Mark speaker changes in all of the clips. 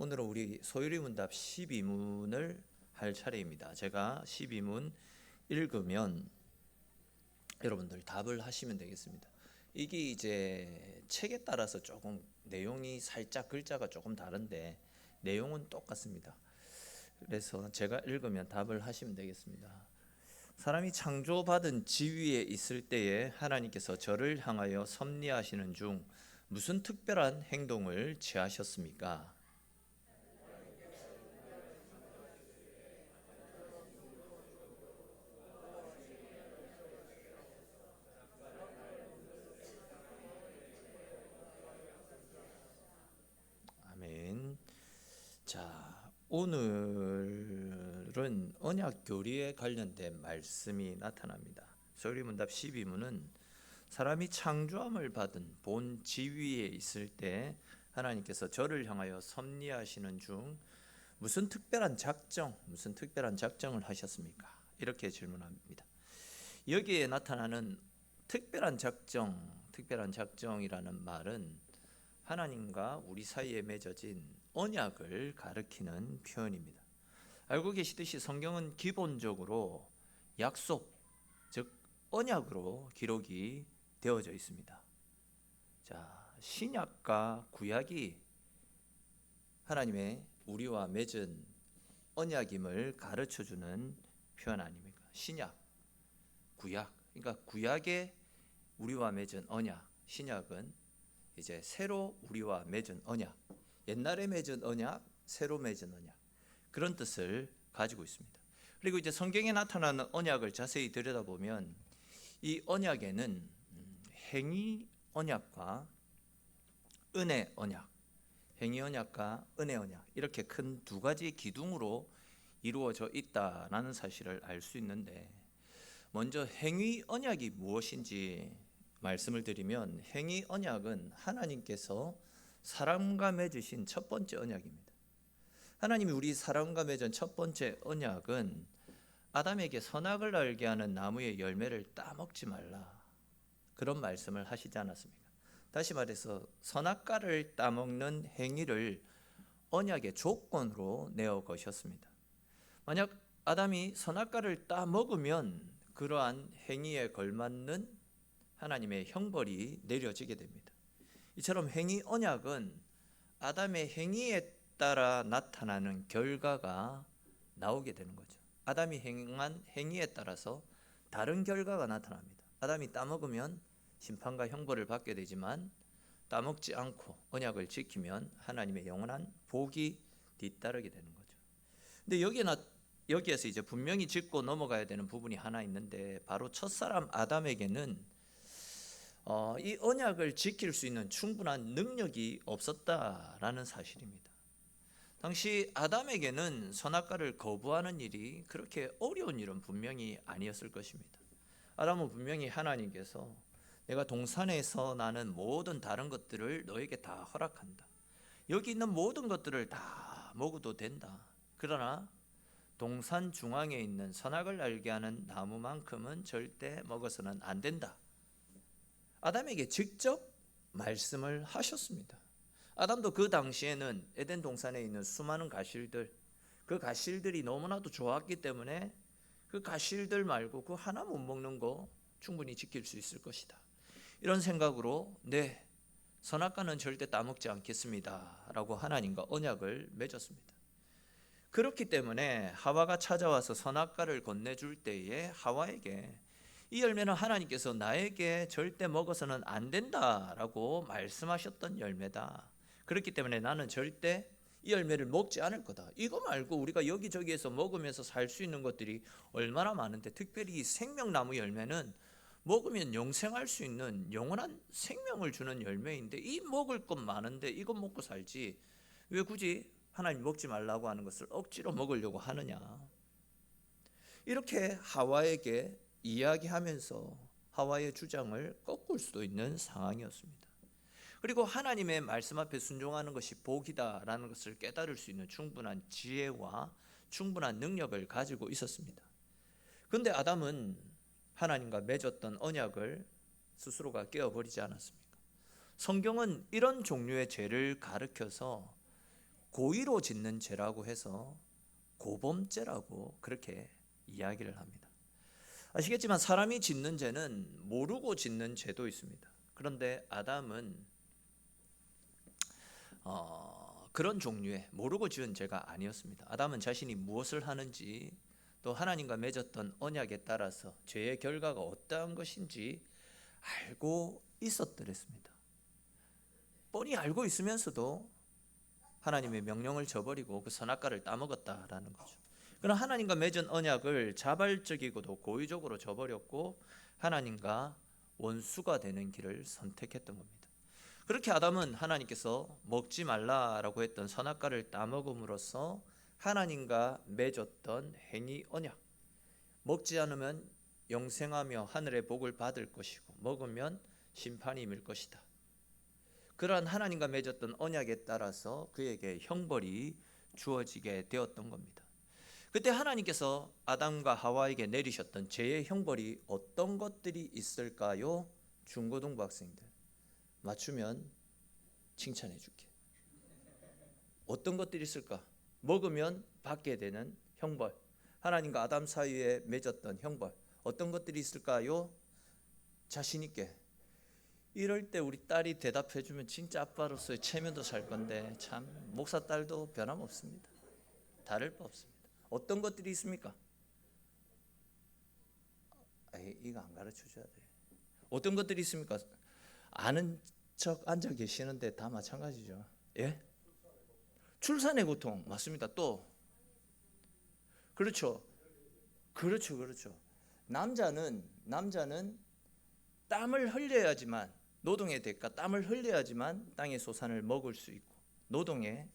Speaker 1: 오늘은 우리 소율이문답 12문을 할 차례입니다. 제가 12문 읽으면 여러분들 답을 하시면 되겠습니다. 이게 이제 책에 따라서 조금 내용이 살짝 글자가 조금 다른데 내용은 똑같습니다. 그래서 제가 읽으면 답을 하시면 되겠습니다. 사람이 창조받은 지위에 있을 때에 하나님께서 저를 향하여 섭리하시는 중 무슨 특별한 행동을 취하셨습니까? 아멘. 자, 오늘은 언약 교리에 관련된 말씀이 나타납니다. 소리문답 12문은 사람이 창조함을 받은 본 지위에 있을 때 하나님께서 저를 향하여 섭리하시는 중 무슨 특별한 작정을 하셨습니까? 이렇게 질문합니다. 여기에 나타나는 특별한 작정이라는 말은 하나님과 우리 사이에 맺어진 언약을 가리키는 표현입니다. 알고 계시듯이 성경은 기본적으로 약속, 즉 언약으로 기록이 되어져 있습니다. 자, 신약과 구약이 하나님의 우리와 맺은 언약임을 가르쳐주는 표현 아닙니까? 신약, 구약. 그러니까 구약에 우리와 맺은 언약, 신약은 이제 새로 우리와 맺은 언약, 옛날에 맺은 언약, 새로 맺은 언약, 그런 뜻을 가지고 있습니다. 그리고 이제 성경에 나타나는 언약을 자세히 들여다보면 이 언약에는 행위 언약과 은혜 언약, 행위 언약과 은혜 언약, 이렇게 큰 두 가지 기둥으로 이루어져 있다라는 사실을 알 수 있는데, 먼저 행위 언약이 무엇인지 말씀을 드리면, 행위 언약은 하나님께서 사람과 맺으신 첫 번째 언약입니다. 하나님이 우리 사람과 맺은 첫 번째 언약은 아담에게 선악을 알게 하는 나무의 열매를 따먹지 말라, 그런 말씀을 하시지 않았습니까? 다시 말해서 선악과를 따먹는 행위를 언약의 조건으로 내어 거셨습니다. 만약 아담이 선악과를 따먹으면 그러한 행위에 걸맞는 하나님의 형벌이 내려지게 됩니다. 이처럼 행위 언약은 아담의 행위에 따라 나타나는 결과가 나오게 되는 거죠. 아담이 행한 행위에 따라서 다른 결과가 나타납니다. 아담이 따먹으면 심판과 형벌을 받게 되지만 따먹지 않고 언약을 지키면 하나님의 영원한 복이 뒤따르게 되는 거죠. 근데 여기에서 이제 분명히 짚고 넘어가야 되는 부분이 하나 있는데, 바로 첫사람 아담에게는 이 언약을 지킬 수 있는 충분한 능력이 없었다라는 사실입니다. 당시 아담에게는 선악과를 거부하는 일이 그렇게 어려운 일은 분명히 아니었을 것입니다. 아담은 분명히 하나님께서 내가 동산에서 나는 모든 다른 것들을 너에게 다 허락한다, 여기 있는 모든 것들을 다 먹어도 된다, 그러나 동산 중앙에 있는 선악을 알게 하는 나무만큼은 절대 먹어서는 안 된다, 아담에게 직접 말씀을 하셨습니다. 아담도 그 당시에는 에덴 동산에 있는 수많은 가실들, 그 가실들이 너무나도 좋았기 때문에 그 가실들 말고 그 하나 못 먹는 거 충분히 지킬 수 있을 것이다, 이런 생각으로 선악과는 절대 따먹지 않겠습니다 라고 하나님과 언약을 맺었습니다. 그렇기 때문에 하와가 찾아와서 선악과를 건네줄 때에 하와에게 이 열매는 하나님께서 나에게 절대 먹어서는 안 된다라고 말씀하셨던 열매다, 그렇기 때문에 나는 절대 이 열매를 먹지 않을 거다, 이거 말고 우리가 여기저기에서 먹으면서 살 수 있는 것들이 얼마나 많은데, 특별히 이 생명나무 열매는 먹으면 영생할 수 있는 영원한 생명을 주는 열매인데, 이 먹을 것 많은데 이거 먹고 살지 왜 굳이 하나님 먹지 말라고 하는 것을 억지로 먹으려고 하느냐, 이렇게 하와에게 이야기하면서 하와의 주장을 꺾을 수도 있는 상황이었습니다. 그리고 하나님의 말씀 앞에 순종하는 것이 복이다라는 것을 깨달을 수 있는 충분한 지혜와 충분한 능력을 가지고 있었습니다. 그런데 아담은 하나님과 맺었던 언약을 스스로가 깨어버리지 않았습니까? 성경은 이런 종류의 죄를 가르쳐서 고의로 짓는 죄라고 해서 고범죄라고 그렇게 이야기를 합니다. 아시겠지만 사람이 짓는 죄는 모르고 짓는 죄도 있습니다. 그런데 아담은 그런 종류의 모르고 지은 죄가 아니었습니다. 아담은 자신이 무엇을 하는지 또 하나님과 맺었던 언약에 따라서 죄의 결과가 어떠한 것인지 알고 있었더랬습니다. 뻔히 알고 있으면서도 하나님의 명령을 저버리고 그 선악과를 따먹었다라는 거죠. 그러나 하나님과 맺은 언약을 자발적이고도 고의적으로 저버렸고 하나님과 원수가 되는 길을 선택했던 겁니다. 그렇게 아담은 하나님께서 먹지 말라라고 했던 선악과를 따먹음으로써 하나님과 맺었던 행위 언약, 먹지 않으면 영생하며 하늘의 복을 받을 것이고 먹으면 심판이 임할 것이다. 그러한 하나님과 맺었던 언약에 따라서 그에게 형벌이 주어지게 되었던 겁니다. 그때 하나님께서 아담과 하와에게 내리셨던 죄의 형벌이 어떤 것들이 있을까요? 중고등부 학생들 맞추면 칭찬해 줄게. 어떤 것들이 있을까? 먹으면 받게 되는 형벌, 하나님과 아담 사이에 맺었던 형벌, 어떤 것들이 있을까요? 자신 있게. 이럴 때 우리 딸이 대답해 주면 진짜 아빠로서의 체면도 살 건데 참 목사 딸도 변함없습니다. 다를 바 없습니다. 어떤 것들이 있습니까? 이거 안 가르쳐 줘야 돼. 어떤 것들이 있습니까? 아는 척 앉아 계시는데 다 마찬가지죠. 예? 출산의 고통 맞습니다. 또 그렇죠. 남자는 땀을 흘려야지만 노동의 대가 땀을 흘려야지만 땅의 소산을 먹을 수 있고 노동의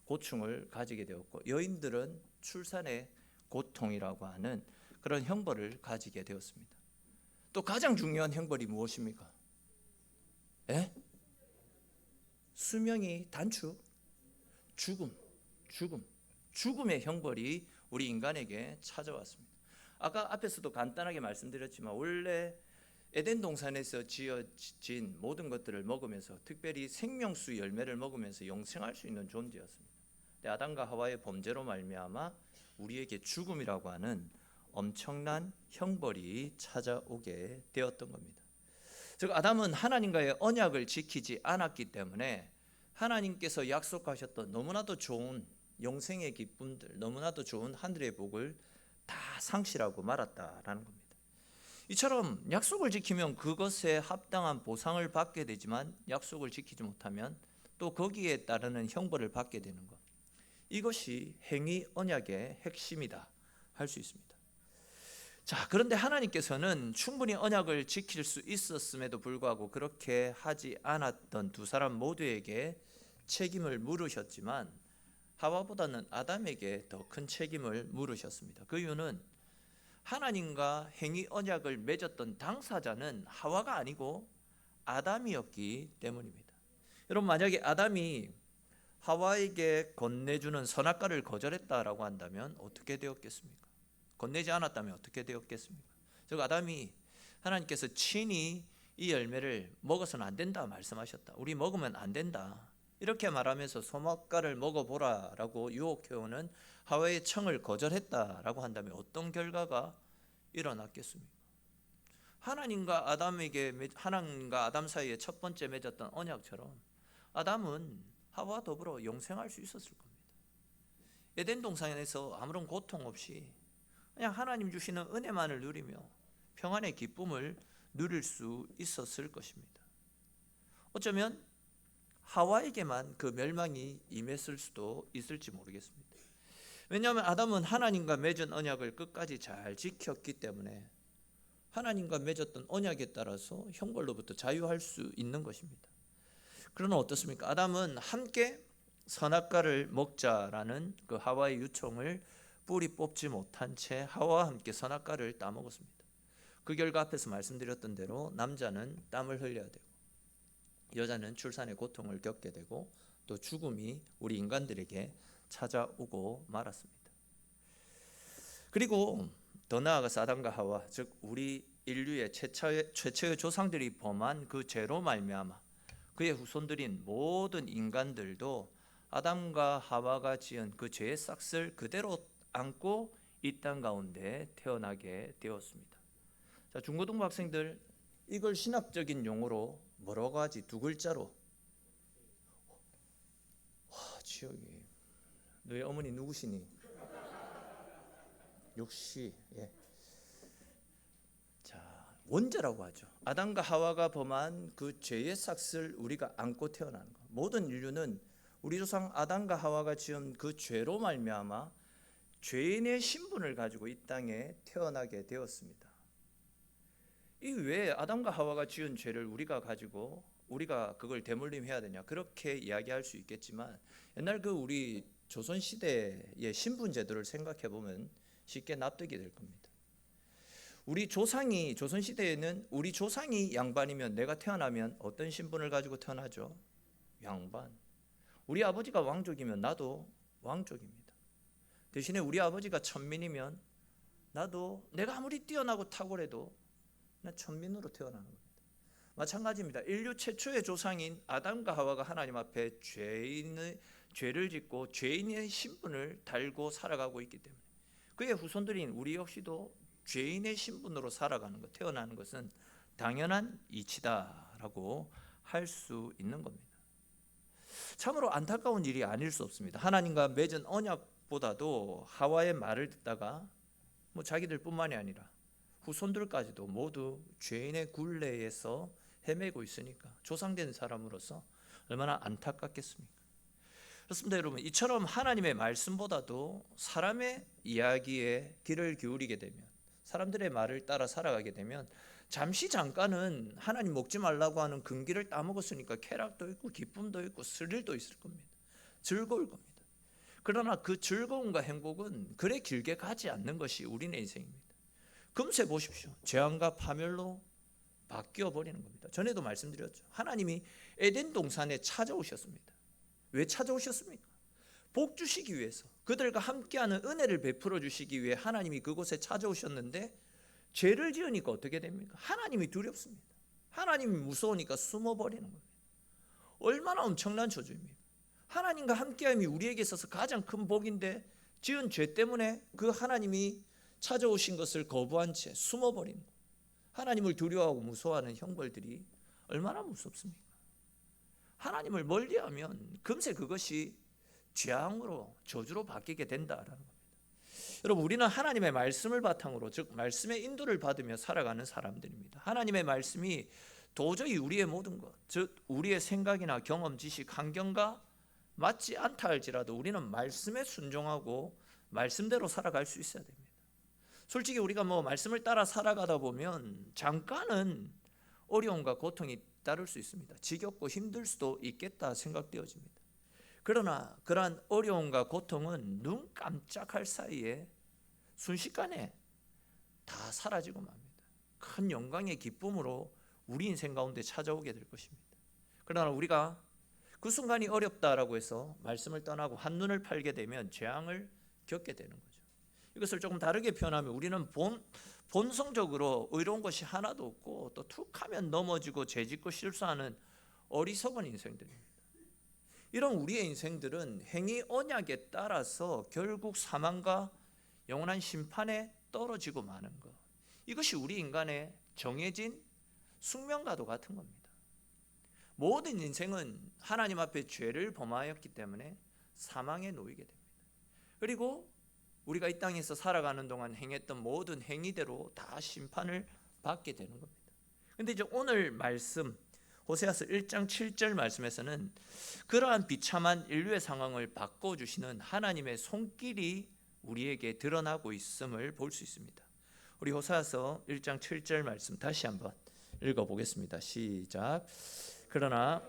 Speaker 1: 고충을 가지게 되었고 여인들은 출산의 고통이라고 하는 그런 형벌을 가지게 되었습니다. 또 가장 중요한 형벌이 무엇입니까? 예? 수명이 단축, 죽음의 형벌이 우리 인간에게 찾아왔습니다. 아까 앞에서도 간단하게 말씀드렸지만 원래 에덴 동산에서 지어진 모든 것들을 먹으면서 특별히 생명수 열매를 먹으면서 영생할 수 있는 존재였습니다. 근데 아담과 하와의 범죄로 말미암아 우리에게 죽음이라고 하는 엄청난 형벌이 찾아오게 되었던 겁니다. 즉 아담은 하나님과의 언약을 지키지 않았기 때문에 하나님께서 약속하셨던 너무나도 좋은 영생의 기쁨들, 너무나도 좋은 하늘의 복을 다 상실하고 말았다라는 겁니다. 이처럼 약속을 지키면 그것에 합당한 보상을 받게 되지만 약속을 지키지 못하면 또 거기에 따르는 형벌을 받게 되는 것. 이것이 행위 언약의 핵심이다 할 수 있습니다. 자, 그런데 하나님께서는 충분히 언약을 지킬 수 있었음에도 불구하고 그렇게 하지 않았던 두 사람 모두에게 책임을 물으셨지만 하와보다는 아담에게 더 큰 책임을 물으셨습니다. 그 이유는 하나님과 행위 언약을 맺었던 당사자는 하와가 아니고 아담이었기 때문입니다. 여러분 만약에 아담이 하와에게 건네주는 선악과를 거절했다라고 한다면 어떻게 되었겠습니까? 건네지 않았다면 어떻게 되었겠습니까? 즉 아담이 하나님께서 친히 이 열매를 먹어서는 안 된다 말씀하셨다. 우리 먹으면 안 된다. 이렇게 말하면서 선악과를 먹어보라라고 유혹해오는 하와의 청을 거절했다라고 한다면 어떤 결과가 일어났겠습니까? 하나님과 아담 사이에 첫 번째 맺었던 언약처럼 아담은 하와와 더불어 영생할 수 있었을 겁니다. 에덴 동산에서 아무런 고통 없이 그냥 하나님 주시는 은혜만을 누리며 평안의 기쁨을 누릴 수 있었을 것입니다. 어쩌면 하와에게만 그 멸망이 임했을 수도 있을지 모르겠습니다. 왜냐하면 아담은 하나님과 맺은 언약을 끝까지 잘 지켰기 때문에 하나님과 맺었던 언약에 따라서 형벌로부터 자유할 수 있는 것입니다. 그러나 어떻습니까? 아담은 함께 선악과를 먹자라는 그 하와의 요청을 뿌리 뽑지 못한 채 하와와 함께 선악과를 따먹었습니다. 그 결과 앞에서 말씀드렸던 대로 남자는 땀을 흘려야 되고 여자는 출산의 고통을 겪게 되고 또 죽음이 우리 인간들에게 찾아오고 말았습니다. 그리고 더 나아가서 아담과 하와, 즉 우리 인류의 최초의 조상들이 범한 그 죄로 말미암아 그의 후손들인 모든 인간들도 아담과 하와가 지은 그 죄의 싹을 그대로 안고 이 땅 가운데 태어나게 되었습니다. 자, 중고등부 학생들, 이걸 신학적인 용어로 뭐라고 하지? 두 글자로. 지혁이, 너희 어머니 누구시니? 역시, 예. 자, 원죄라고 하죠. 아담과 하와가 범한 그 죄의 싹을 우리가 안고 태어나는 것. 모든 인류는 우리 조상 아담과 하와가 지은 그 죄로 말미암아 죄인의 신분을 가지고 이 땅에 태어나게 되었습니다. 이 왜 아담과 하와가 지은 죄를 우리가 가지고 우리가 그걸 대물림해야 되냐, 그렇게 이야기할 수 있겠지만, 옛날 그 우리 조선 시대의 신분 제도를 생각해 보면 쉽게 납득이 될 겁니다. 우리 조상이, 조선 시대에는 우리 조상이 양반이면 내가 태어나면 어떤 신분을 가지고 태어나죠? 양반. 우리 아버지가 왕족이면 나도 왕족입니다. 대신에 우리 아버지가 천민이면 나도, 내가 아무리 뛰어나고 탁월해도 난 천민으로 태어나는 겁니다. 마찬가지입니다. 인류 최초의 조상인 아담과 하와가 하나님 앞에 죄를 짓고 죄인의 신분을 달고 살아가고 있기 때문에 그의 후손들인 우리 역시도 죄인의 신분으로 살아가는 것, 태어나는 것은 당연한 이치다라고 할 수 있는 겁니다. 참으로 안타까운 일이 아닐 수 없습니다. 하나님과 맺은 언약보다도 하와의 말을 듣다가 자기들뿐만이 아니라 후손들까지도 모두 죄인의 굴레에서 헤매고 있으니까 조상된 사람으로서 얼마나 안타깝겠습니까? 그렇습니다, 여러분. 이처럼 하나님의 말씀보다도 사람의 이야기에 귀를 기울이게 되면, 사람들의 말을 따라 살아가게 되면 잠시 잠깐은 하나님 먹지 말라고 하는 금기를 따먹었으니까 쾌락도 있고 기쁨도 있고 스릴도 있을 겁니다. 즐거울 겁니다. 그러나 그 즐거움과 행복은 그래 길게 가지 않는 것이 우리의 인생입니다. 금세 보십시오. 재앙과 파멸로 바뀌어 버리는 겁니다. 전에도 말씀드렸죠. 하나님이 에덴 동산에 찾아오셨습니다. 왜 찾아오셨습니까? 복 주시기 위해서, 그들과 함께하는 은혜를 베풀어 주시기 위해 하나님이 그곳에 찾아오셨는데, 죄를 지으니까 어떻게 됩니까? 하나님이 두렵습니다. 하나님이 무서우니까 숨어버리는 겁니다. 얼마나 엄청난 저주입니까? 하나님과 함께함이 우리에게 있어서 가장 큰 복인데 지은 죄 때문에 그 하나님이 찾아오신 것을 거부한 채 숨어버리는 것. 하나님을 두려워하고 무서워하는 형벌들이 얼마나 무섭습니까? 하나님을 멀리하면 금세 그것이 재앙으로, 저주로 바뀌게 된다라는 겁니다. 여러분, 우리는 하나님의 말씀을 바탕으로, 즉 말씀의 인도를 받으며 살아가는 사람들입니다. 하나님의 말씀이 도저히 우리의 모든 것, 즉 우리의 생각이나 경험, 지식, 환경과 맞지 않다 할지라도 우리는 말씀에 순종하고 말씀대로 살아갈 수 있어야 됩니다. 솔직히 우리가 말씀을 따라 살아가다 보면 잠깐은 어려움과 고통이 따를 수 있습니다. 지겹고 힘들 수도 있겠다 생각되어집니다. 그러나 그러한 어려움과 고통은 눈 깜짝할 사이에 순식간에 다 사라지고 맙니다. 큰 영광의 기쁨으로 우리 인생 가운데 찾아오게 될 것입니다. 그러나 우리가 그 순간이 어렵다라고 해서 말씀을 떠나고 한눈을 팔게 되면 재앙을 겪게 되는 거죠. 이것을 조금 다르게 표현하면 우리는 본성적으로 의로운 것이 하나도 없고 또 툭하면 넘어지고 죄짓고 실수하는 어리석은 인생들입니다. 이런 우리의 인생들은 행위 언약에 따라서 결국 사망과 영원한 심판에 떨어지고 마는 것, 이것이 우리 인간의 정해진 숙명과도 같은 겁니다. 모든 인생은 하나님 앞에 죄를 범하였기 때문에 사망에 놓이게 됩니다. 그리고 우리가 이 땅에서 살아가는 동안 행했던 모든 행위대로 다 심판을 받게 되는 겁니다. 그런데 이제 오늘 말씀 호세아서 1장 7절 말씀에서는 그러한 비참한 인류의 상황을 바꿔주시는 하나님의 손길이 우리에게 드러나고 있음을 볼 수 있습니다. 우리 호세아서 1장 7절 말씀 다시 한번 읽어보겠습니다. 시작. 그러나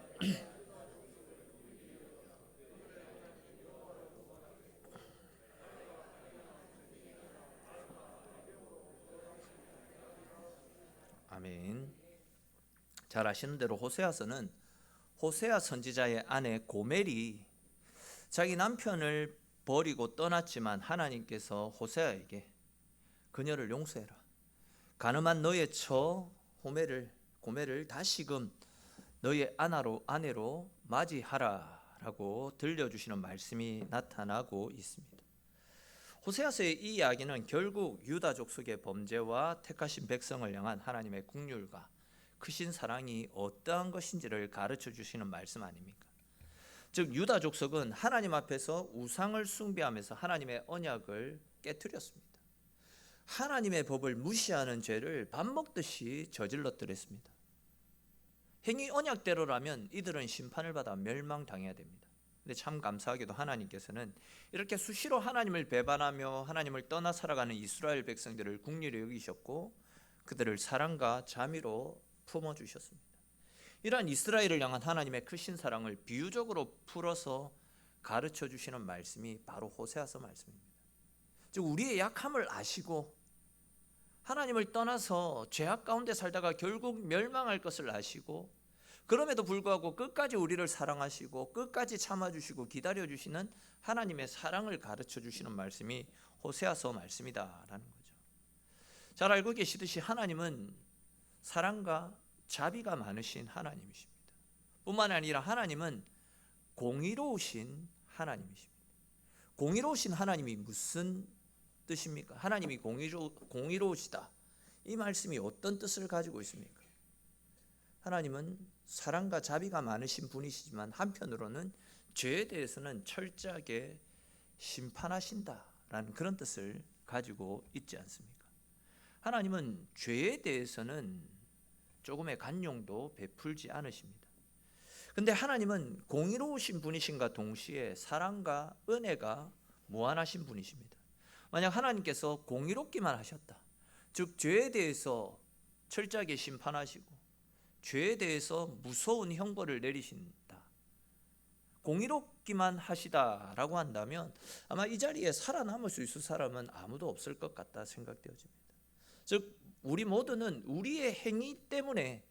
Speaker 1: 아멘. 잘 아시는 대로 호세아서는 호세아 선지자의 아내 고멜이 자기 남편을 버리고 떠났지만 하나님께서 호세아에게 그녀를 용서해라, 가늠한 너의 처 고멜을 다시금 너의 아내로 맞이하라 라고 들려주시는 말씀이 나타나고 있습니다. 호세아서의 이 이야기는 결국 유다 족속의 범죄와 택하신 백성을 향한 하나님의 긍휼과 크신 사랑이 어떠한 것인지를 가르쳐 주시는 말씀 아닙니까? 즉 유다 족속은 하나님 앞에서 우상을 숭배하면서 하나님의 언약을 깨뜨렸습니다. 하나님의 법을 무시하는 죄를 밥 먹듯이 저질렀더랬습니다. 행위 언약대로라면 이들은 심판을 받아 멸망당해야 됩니다. 근데 참 감사하게도 하나님께서는 이렇게 수시로 하나님을 배반하며 하나님을 떠나 살아가는 이스라엘 백성들을 긍휼히 여기셨고 그들을 사랑과 자비로 품어주셨습니다. 이러한 이스라엘을 향한 하나님의 크신 사랑을 비유적으로 풀어서 가르쳐 주시는 말씀이 바로 호세아서 말씀입니다. 즉 우리의 약함을 아시고 하나님을 떠나서 죄악 가운데 살다가 결국 멸망할 것을 아시고 그럼에도 불구하고 끝까지 우리를 사랑하시고 끝까지 참아주시고 기다려주시는 하나님의 사랑을 가르쳐 주시는 말씀이 호세아서 말씀이다라는 거죠. 잘 알고 계시듯이 하나님은 사랑과 자비가 많으신 하나님이십니다. 뿐만 아니라 하나님은 공의로우신 하나님이십니다. 공의로우신 하나님이 무슨 뜻입니까? 하나님이 공의로우시다. 이 말씀이 어떤 뜻을 가지고 있습니까? 하나님은 사랑과 자비가 많으신 분이시지만 한편으로는 죄에 대해서는 철저하게 심판하신다라는 그런 뜻을 가지고 있지 않습니까? 하나님은 죄에 대해서는 조금의 간용도 베풀지 않으십니다. 근데 하나님은 공의로우신 분이신가 동시에 사랑과 은혜가 무한하신 분이십니다. 만약 하나님께서 공의롭기만 하셨다, 즉 죄에 대해서 철저하게 심판하시고 죄에 대해서 무서운 형벌을 내리신다, 공의롭기만 하시다라고 한다면 아마 이 자리에 살아남을 수 있을 사람은 아무도 없을 것 같다 생각되어집니다. 즉 우리 모두는 우리의 행위 때문에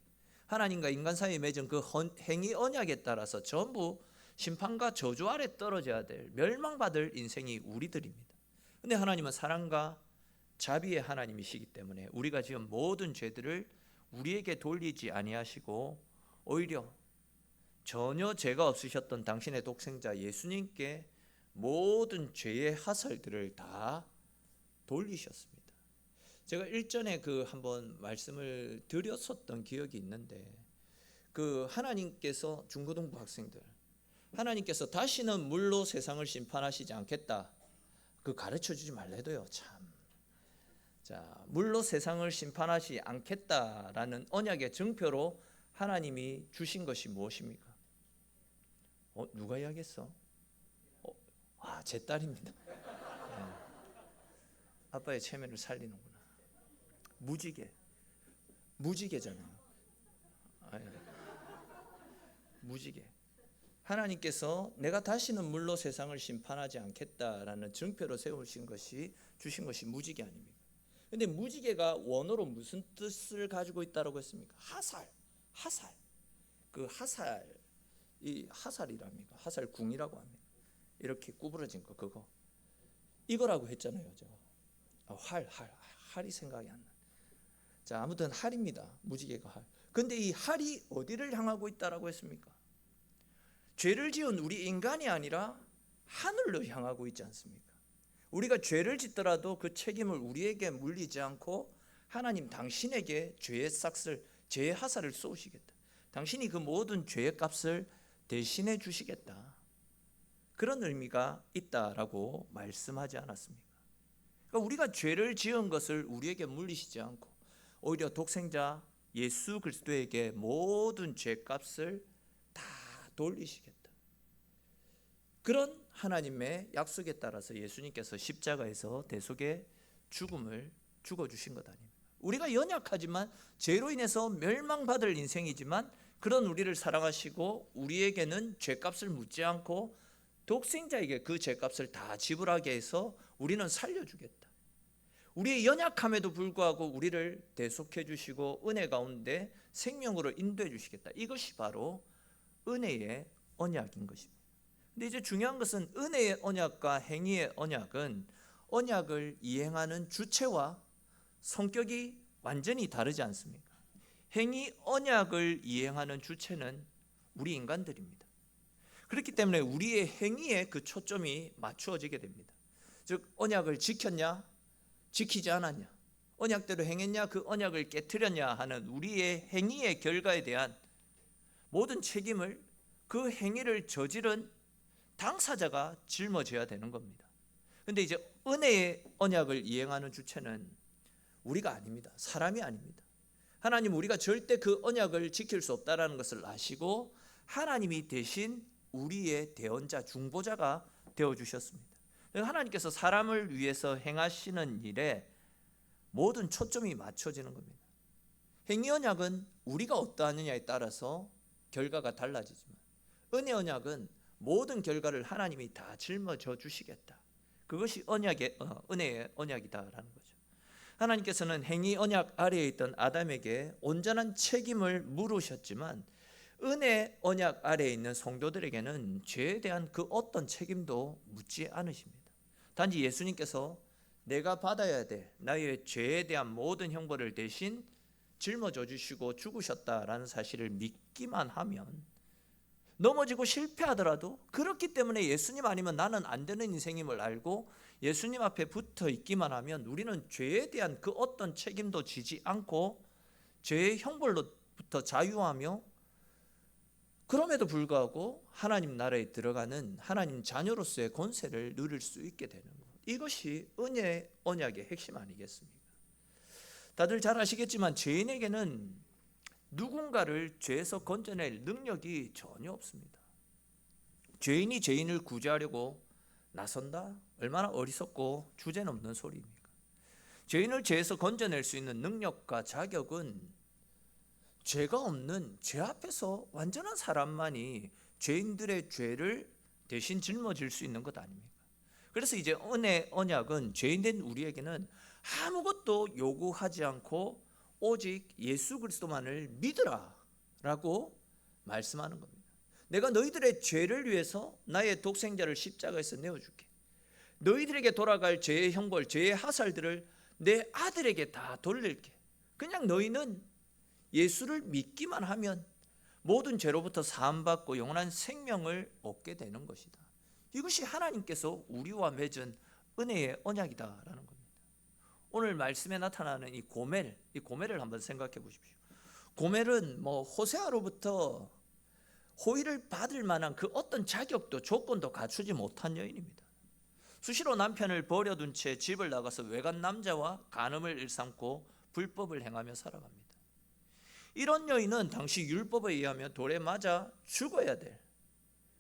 Speaker 1: 하나님과 인간 사이에 맺은 그 행위 언약에 따라서 전부 심판과 저주 아래 떨어져야 될, 멸망받을 인생이 우리들입니다. 근데 하나님은 사랑과 자비의 하나님이시기 때문에 우리가 지은 모든 죄들을 우리에게 돌리지 아니하시고 오히려 전혀 죄가 없으셨던 당신의 독생자 예수님께 모든 죄의 하살들을 다 돌리셨습니다. 제가 일전에 한번 말씀을 드렸었던 기억이 있는데 하나님께서 중고등부 학생들, 하나님께서 다시는 물로 세상을 심판하시지 않겠다, 가르쳐 주지 말래도요 참. 자, 물로 세상을 심판하지 않겠다라는 언약의 증표로 하나님이 주신 것이 무엇입니까? 누가 이야기했어? 제 딸입니다. 네. 아빠의 체면을 살리는구나. 무지개잖아요. 무지개. 하나님께서 내가 다시는 물로 세상을 심판하지 않겠다라는 증표로 주신 것이 무지개 아닙니까? 근데 무지개가 원어로 무슨 뜻을 가지고 있다고 했습니까? 하살. 이 하살이랍니까? 하살궁이라고 합니다. 이렇게 구부러진 거 그거. 이거라고 했잖아요. 활이 생각이 안 나. 자, 아무튼 활입니다. 무지개가 활. 근데 이 활이 어디를 향하고 있다라고 했습니까? 죄를 지은 우리 인간이 아니라 하늘로 향하고 있지 않습니까? 우리가 죄를 짓더라도 그 책임을 우리에게 물리지 않고 하나님 당신에게 죄의 하살을 쏘시겠다. 당신이 그 모든 죄의 값을 대신해 주시겠다. 그런 의미가 있다라고 말씀하지 않았습니까? 그러니까 우리가 죄를 지은 것을 우리에게 물리시지 않고 오히려 독생자 예수 그리스도에게 모든 죄값을 다 돌리시겠다. 그런 하나님의 약속에 따라서 예수님께서 십자가에서 대속의 죽음을 죽어주신 것 아닙니까? 우리가 연약하지만 죄로 인해서 멸망받을 인생이지만 그런 우리를 사랑하시고 우리에게는 죄값을 묻지 않고 독생자에게 그 죄값을 다 지불하게 해서 우리는 살려주겠다. 우리의 연약함에도 불구하고 우리를 대속해 주시고 은혜 가운데 생명으로 인도해 주시겠다. 이것이 바로 은혜의 언약인 것입니다. 근데 이제 중요한 것은 은혜의 언약과 행위의 언약은 언약을 이행하는 주체와 성격이 완전히 다르지 않습니까? 행위 언약을 이행하는 주체는 우리 인간들입니다. 그렇기 때문에 우리의 행위에 그 초점이 맞추어지게 됩니다. 즉 언약을 지켰냐 지키지 않았냐, 언약대로 행했냐 그 언약을 깨트렸냐 하는 우리의 행위의 결과에 대한 모든 책임을 그 행위를 저지른 당사자가 짊어져야 되는 겁니다. 근데 이제 은혜의 언약을 이행하는 주체는 우리가 아닙니다. 사람이 아닙니다. 하나님 우리가 절대 그 언약을 지킬 수 없다는 것을 아시고 하나님이 대신 우리의 대언자 중보자가 되어주셨습니다. 하나님께서 사람을 위해서 행하시는 일에 모든 초점이 맞춰지는 겁니다. 행위 언약은 우리가 어떠하느냐에 따라서 결과가 달라지지만 은혜 언약은 모든 결과를 하나님이 다 짊어져 주시겠다. 그것이 은혜의 언약이다라는 거죠. 하나님께서는 행위 언약 아래에 있던 아담에게 온전한 책임을 물으셨지만 은혜 언약 아래에 있는 성도들에게는 죄에 대한 그 어떤 책임도 묻지 않으십니다. 단지 예수님께서 내가 받아야 될 나의 죄에 대한 모든 형벌을 대신 짊어져 주시고 죽으셨다라는 사실을 믿기만 하면, 넘어지고 실패하더라도 그렇기 때문에 예수님 아니면 나는 안 되는 인생임을 알고 예수님 앞에 붙어 있기만 하면 우리는 죄에 대한 그 어떤 책임도 지지 않고 죄의 형벌로부터 자유하며, 그럼에도 불구하고 하나님 나라에 들어가는 하나님 자녀로서의 권세를 누릴 수 있게 되는 것, 이것이 은혜의 언약의 핵심 아니겠습니까? 다들 잘 아시겠지만 죄인에게는 누군가를 죄에서 건져낼 능력이 전혀 없습니다. 죄인이 죄인을 구제하려고 나선다? 얼마나 어리석고 주제넘는 소리입니까? 죄인을 죄에서 건져낼 수 있는 능력과 자격은 죄가 없는 죄 앞에서 완전한 사람만이 죄인들의 죄를 대신 짊어질 수 있는 것 아닙니까? 그래서 이제 은혜 언약은 죄인된 우리에게는 아무것도 요구하지 않고 오직 예수 그리스도만을 믿으라 라고 말씀하는 겁니다. 내가 너희들의 죄를 위해서 나의 독생자를 십자가에서 내어줄게. 너희들에게 돌아갈 죄의 형벌, 죄의 하살들을 내 아들에게 다 돌릴게. 그냥 너희는 예수를 믿기만 하면 모든 죄로부터 사함받고 영원한 생명을 얻게 되는 것이다. 이것이 하나님께서 우리와 맺은 은혜의 언약이다라는 겁니다. 오늘 말씀에 나타나는 이 고멜을 한번 생각해 보십시오. 고멜은 호세아로부터 호의를 받을 만한 그 어떤 자격도 조건도 갖추지 못한 여인입니다. 수시로 남편을 버려둔 채 집을 나가서 외간 남자와 간음을 일삼고 불법을 행하며 살아갑니다. 이런 여인은 당시 율법에 의하면 돌에 맞아 죽어야 될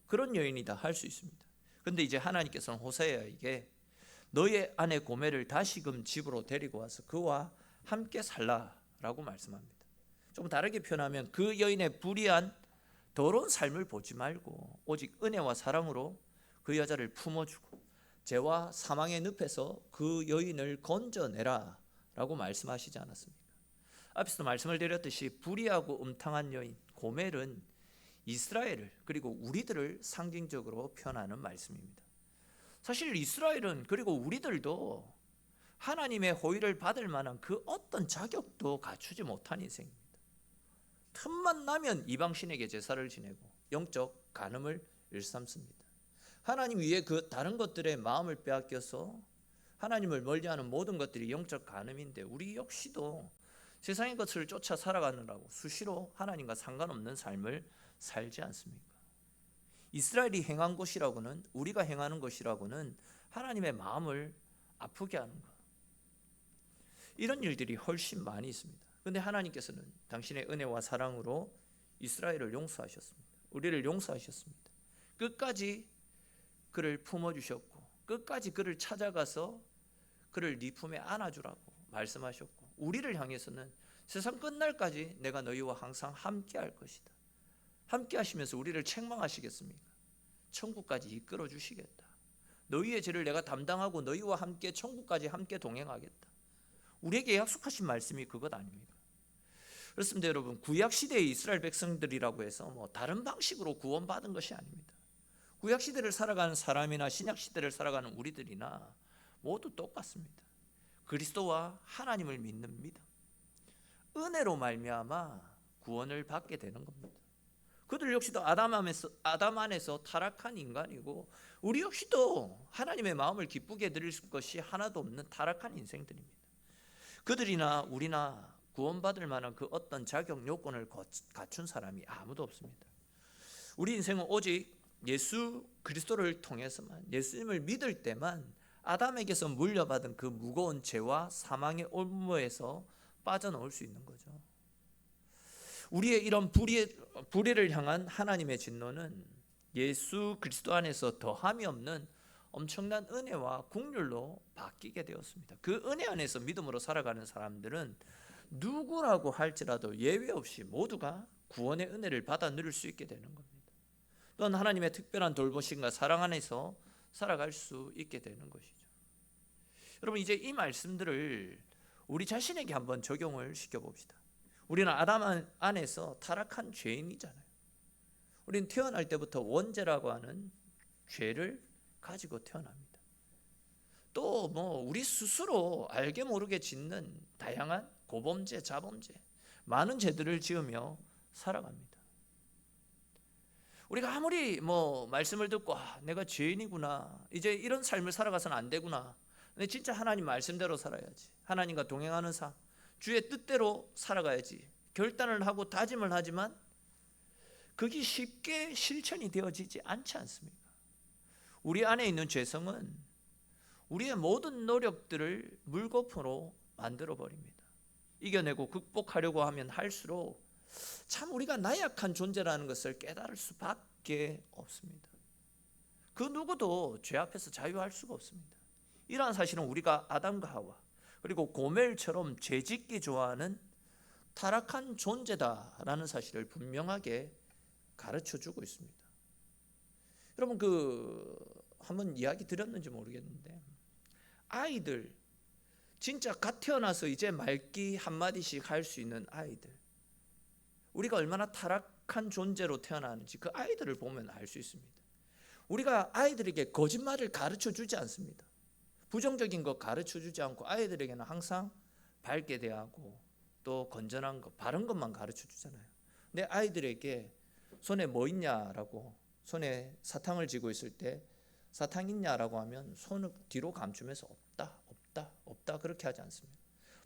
Speaker 1: 그런 여인이다 할 수 있습니다. 그런데 이제 하나님께서는 호세아에게 너의 아내 고멜을 다시금 집으로 데리고 와서 그와 함께 살라라고 말씀합니다. 좀 다르게 표현하면 그 여인의 불의한 더러운 삶을 보지 말고 오직 은혜와 사랑으로 그 여자를 품어주고 죄와 사망의 늪에서 그 여인을 건져내라 라고 말씀하시지 않았습니까? 앞에서도 말씀을 드렸듯이 불의하고 음탕한 여인 고멜은 이스라엘을 그리고 우리들을 상징적으로 표현하는 말씀입니다. 사실 이스라엘은 그리고 우리들도 하나님의 호의를 받을 만한 그 어떤 자격도 갖추지 못한 인생입니다. 틈만 나면 이방신에게 제사를 지내고 영적 간음을 일삼습니다. 하나님 위에 그 다른 것들의 마음을 빼앗겨서 하나님을 멀리하는 모든 것들이 영적 간음인데 우리 역시도 세상의 것을 쫓아 살아가느라고 수시로 하나님과 상관없는 삶을 살지 않습니까? 이스라엘이 행한 것이라고는, 우리가 행하는 것이라고는 하나님의 마음을 아프게 하는 것, 이런 일들이 훨씬 많이 있습니다. 그런데 하나님께서는 당신의 은혜와 사랑으로 이스라엘을 용서하셨습니다. 우리를 용서하셨습니다. 끝까지 그를 품어주셨고 끝까지 그를 찾아가서 그를 네 품에 안아주라고 말씀하셨고, 우리를 향해서는 세상 끝날까지 내가 너희와 항상 함께 할 것이다. 함께 하시면서 우리를 책망하시겠습니까? 천국까지 이끌어 주시겠다. 너희의 죄를 내가 담당하고 너희와 함께 천국까지 함께 동행하겠다. 우리에게 약속하신 말씀이 그것 아닙니까? 그렇습니다. 여러분, 구약시대의 이스라엘 백성들이라고 해서 다른 방식으로 구원받은 것이 아닙니다. 구약시대를 살아가는 사람이나 신약시대를 살아가는 우리들이나 모두 똑같습니다. 그리스도와 하나님을 믿는 믿음, 은혜로 말미암아 구원을 받게 되는 겁니다. 그들 역시도 아담 안에서 타락한 인간이고 우리 역시도 하나님의 마음을 기쁘게 드릴 것이 하나도 없는 타락한 인생들입니다. 그들이나 우리나 구원받을 만한 그 어떤 자격 요건을 갖춘 사람이 아무도 없습니다. 우리 인생은 오직 예수 그리스도를 통해서만, 예수님을 믿을 때만 아담에게서 물려받은 그 무거운 죄와 사망의 올무에서 빠져나올 수 있는 거죠. 우리의 이런 불의를 향한 하나님의 진노는 예수 그리스도 안에서 더함이 없는 엄청난 은혜와 긍휼로 바뀌게 되었습니다. 그 은혜 안에서 믿음으로 살아가는 사람들은 누구라고 할지라도 예외 없이 모두가 구원의 은혜를 받아 누릴 수 있게 되는 겁니다. 또한 하나님의 특별한 돌보심과 사랑 안에서 살아갈 수 있게 되는 것이죠. 여러분, 이제 이 말씀들을 우리 자신에게 한번 적용을 시켜봅시다. 우리는 아담 안에서 타락한 죄인이잖아요. 우리는 태어날 때부터 원죄라고 하는 죄를 가지고 태어납니다. 또 우리 스스로 알게 모르게 짓는 다양한 고범죄, 자범죄, 많은 죄들을 지으며 살아갑니다. 우리가 아무리 말씀을 듣고 내가 죄인이구나, 이제 이런 삶을 살아가서는 안 되구나, 근데 진짜 하나님 말씀대로 살아야지, 하나님과 동행하는 삶, 주의 뜻대로 살아가야지 결단을 하고 다짐을 하지만 그게 쉽게 실천이 되어지지 않지 않습니까? 우리 안에 있는 죄성은 우리의 모든 노력들을 물거품으로 만들어버립니다. 이겨내고 극복하려고 하면 할수록 참 우리가 나약한 존재라는 것을 깨달을 수밖에 없습니다. 그 누구도 죄 앞에서 자유할 수가 없습니다. 이러한 사실은 우리가 아담과 하와 그리고 고멜처럼 죄짓기 좋아하는 타락한 존재다라는 사실을 분명하게 가르쳐주고 있습니다. 여러분, 한번 이야기 드렸는지 모르겠는데 아이들, 진짜 갓 태어나서 이제 말귀 한마디씩 할 수 있는 아이들, 우리가 얼마나 타락한 존재로 태어나는지 그 아이들을 보면 알 수 있습니다. 우리가 아이들에게 거짓말을 가르쳐주지 않습니다. 부정적인 거 가르쳐주지 않고 아이들에게는 항상 밝게 대하고 또 건전한 거, 바른 것만 가르쳐주잖아요. 근데 아이들에게 손에 뭐 있냐라고, 손에 사탕을 쥐고 있을 때 사탕 있냐라고 하면 손을 뒤로 감추면서 없다 그렇게 하지 않습니다.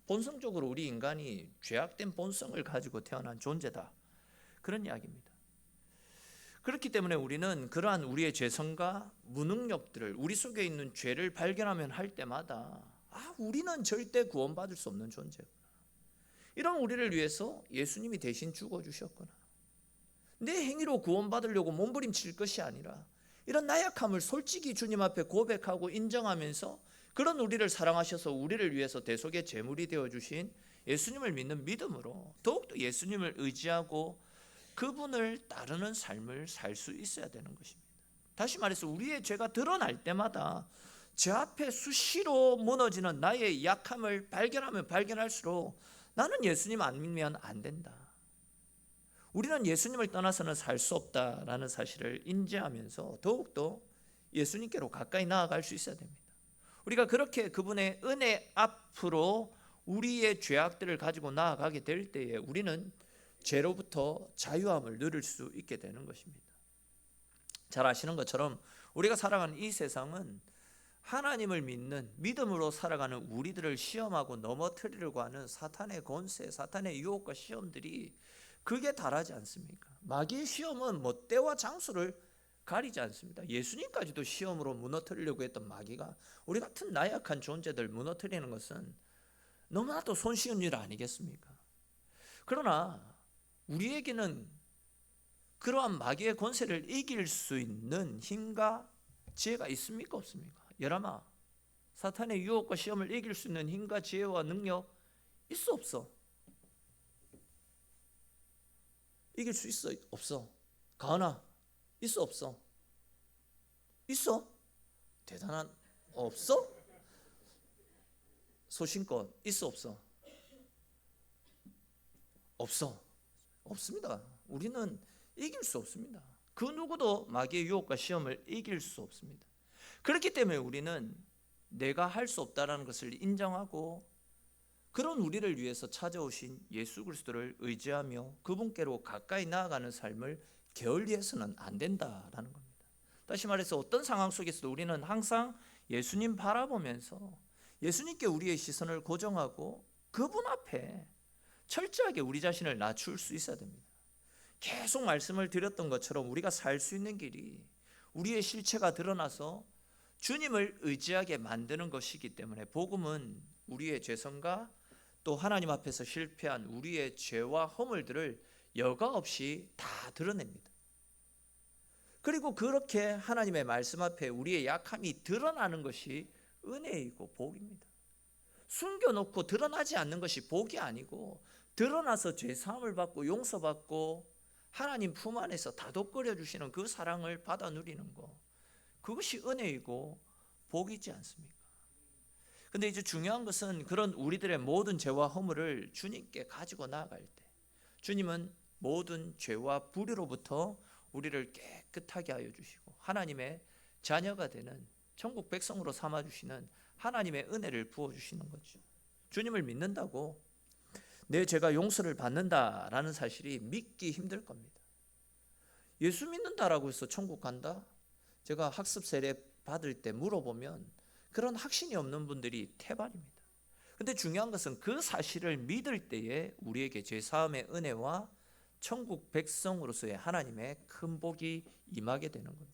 Speaker 1: 본성적으로 우리 인간이 죄악된 본성을 가지고 태어난 존재다, 그런 이야기입니다. 그렇기 때문에 우리는 그러한 우리의 죄성과 무능력들을, 우리 속에 있는 죄를 발견하면 할 때마다 우리는 절대 구원받을 수 없는 존재구나, 이런 우리를 위해서 예수님이 대신 죽어주셨구나, 내 행위로 구원받으려고 몸부림칠 것이 아니라 이런 나약함을 솔직히 주님 앞에 고백하고 인정하면서 그런 우리를 사랑하셔서 우리를 위해서 대속의 제물이 되어주신 예수님을 믿는 믿음으로 더욱더 예수님을 의지하고 그분을 따르는 삶을 살 수 있어야 되는 것입니다. 다시 말해서 우리의 죄가 드러날 때마다 제 앞에 수시로 무너지는 나의 약함을 발견하면 발견할수록 나는 예수님 안 믿으면 안 된다, 우리는 예수님을 떠나서는 살 수 없다라는 사실을 인지하면서 더욱더 예수님께로 가까이 나아갈 수 있어야 됩니다. 우리가 그렇게 그분의 은혜 앞으로 우리의 죄악들을 가지고 나아가게 될 때에 우리는 죄로부터 자유함을 누릴 수 있게 되는 것입니다. 잘 아시는 것처럼 우리가 살아가는 이 세상은 하나님을 믿는, 믿음으로 살아가는 우리들을 시험하고 넘어뜨리려고 하는 사탄의 권세, 사탄의 유혹과 시험들이 그게 다르지 않습니까? 마귀의 시험은 때와 장소를 가리지 않습니다. 예수님까지도 시험으로 무너뜨리려고 했던 마귀가 우리 같은 나약한 존재들 무너뜨리는 것은 너무나도 손쉬운 일 아니겠습니까? 그러나 우리에게는 그러한 마귀의 권세를 이길 수 있는 힘과 지혜가 있습니까, 없습니까? 여람아, 사탄의 유혹과 시험을 이길 수 있는 힘과 지혜와 능력 있어, 없어? 이길 수 있어, 없어? 가은아, 있어, 없어? 있어? 대단한, 없어? 소신껏 있어, 없어? 없어. 없습니다. 우리는 이길 수 없습니다. 그 누구도 마귀의 유혹과 시험을 이길 수 없습니다. 그렇기 때문에 우리는 내가 할 수 없다라는 것을 인정하고 그런 우리를 위해서 찾아오신 예수 그리스도를 의지하며 그분께로 가까이 나아가는 삶을 게을리해서는 안 된다라는 겁니다. 다시 말해서 어떤 상황 속에서도 우리는 항상 예수님 바라보면서 예수님께 우리의 시선을 고정하고 그분 앞에 철저하게 우리 자신을 낮출 수 있어야 됩니다. 계속 말씀을 드렸던 것처럼 우리가 살 수 있는 길이 우리의 실체가 드러나서 주님을 의지하게 만드는 것이기 때문에 복음은 우리의 죄성과 또 하나님 앞에서 실패한 우리의 죄와 허물들을 여과 없이 다 드러냅니다. 그리고 그렇게 하나님의 말씀 앞에 우리의 약함이 드러나는 것이 은혜이고 복입니다. 숨겨놓고 드러나지 않는 것이 복이 아니고 드러나서 죄사함을 받고 용서받고 하나님 품 안에서 다독거려 주시는 그 사랑을 받아 누리는 것, 그것이 은혜이고 복이지 않습니까? 근데 이제 중요한 것은 그런 우리들의 모든 죄와 허물을 주님께 가지고 나아갈 때 주님은 모든 죄와 불의로부터 우리를 깨끗하게 하여 주시고 하나님의 자녀가 되는 천국 백성으로 삼아 주시는 하나님의 은혜를 부어 주시는 거죠. 주님을 믿는다고 내 죄가 용서를 받는다라는 사실이 믿기 힘들 겁니다. 예수 믿는다라고 해서 천국 간다? 제가 학습 세례 받을 때 물어보면 그런 확신이 없는 분들이 태반입니다. 근데 중요한 것은 그 사실을 믿을 때에 우리에게 죄사함의 은혜와 천국 백성으로서의 하나님의 큰 복이 임하게 되는 겁니다.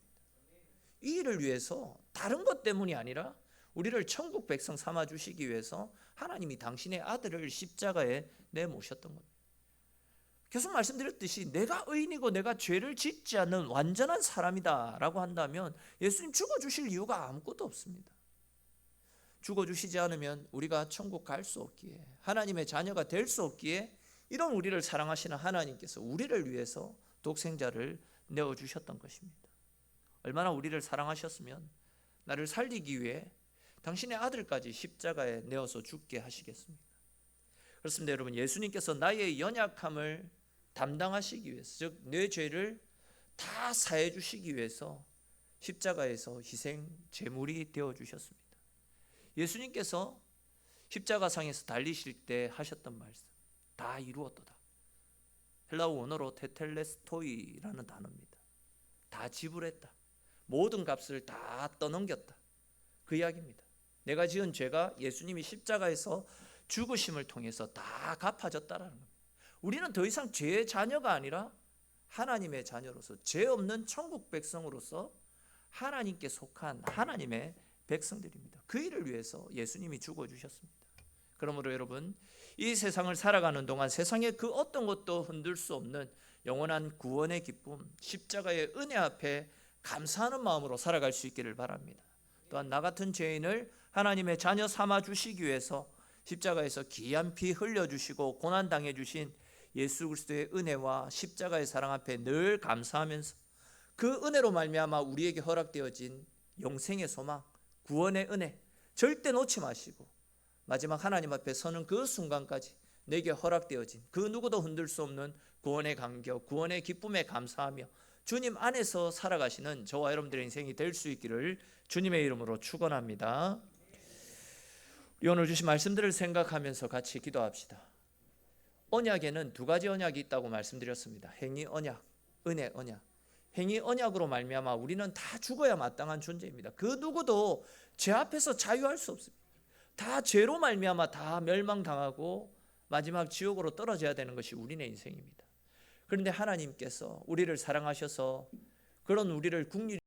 Speaker 1: 이 일을 위해서 다른 것 때문이 아니라 우리를 천국 백성 삼아 주시기 위해서 하나님이 당신의 아들을 십자가에 내모셨던 겁니다. 계속 말씀드렸듯이 내가 의인이고 내가 죄를 짓지 않는 완전한 사람이다 라고 한다면 예수님 죽어주실 이유가 아무것도 없습니다. 죽어주시지 않으면 우리가 천국 갈 수 없기에 하나님의 자녀가 될 수 없기에 이런 우리를 사랑하시는 하나님께서 우리를 위해서 독생자를 내어주셨던 것입니다. 얼마나 우리를 사랑하셨으면 나를 살리기 위해 당신의 아들까지 십자가에 내어서 죽게 하시겠습니까? 그렇습니다. 여러분, 예수님께서 나의 연약함을 담당하시기 위해서, 즉 내 죄를 다 사해 주시기 위해서 십자가에서 희생 제물이 되어 주셨습니다. 예수님께서 십자가상에서 달리실 때 하셨던 말씀, 다 이루었도다. 헬라어 원어로 테텔레스토이라는 단어입니다. 다 지불했다. 모든 값을 다 떠넘겼다. 그 이야기입니다. 내가 지은 죄가 예수님이 십자가에서 죽으심을 통해서 다 갚아졌다라는 겁니다. 우리는 더 이상 죄의 자녀가 아니라 하나님의 자녀로서 죄 없는 천국 백성으로서 하나님께 속한 하나님의 백성들입니다. 그 일을 위해서 예수님이 죽어주셨습니다. 그러므로 여러분, 이 세상을 살아가는 동안 세상의 그 어떤 것도 흔들 수 없는 영원한 구원의 기쁨, 십자가의 은혜 앞에 감사하는 마음으로 살아갈 수 있기를 바랍니다. 또한 나 같은 죄인을 하나님의 자녀 삼아 주시기 위해서 십자가에서 귀한 피 흘려주시고 고난당해 주신 예수 그리스도의 은혜와 십자가의 사랑 앞에 늘 감사하면서 그 은혜로 말미암아 우리에게 허락되어진 영생의 소망, 구원의 은혜 절대 놓지 마시고 마지막 하나님 앞에 서는 그 순간까지 내게 허락되어진 그 누구도 흔들 수 없는 구원의 감격, 구원의 기쁨에 감사하며 주님 안에서 살아가시는 저와 여러분들의 인생이 될 수 있기를 주님의 이름으로 축원합니다. 우리 오늘 주신 말씀들을 생각하면서 같이 기도합시다. 언약에는 두 가지 언약이 있다고 말씀드렸습니다. 행위 언약, 은혜 언약. 행위 언약으로 말미암아 우리는 다 죽어야 마땅한 존재입니다. 그 누구도 죄 앞에서 자유할 수 없습니다. 다 죄로 말미암아 다 멸망당하고 마지막 지옥으로 떨어져야 되는 것이 우리의 인생입니다. 그런데 하나님께서 우리를 사랑하셔서 그런 우리를 긍휼히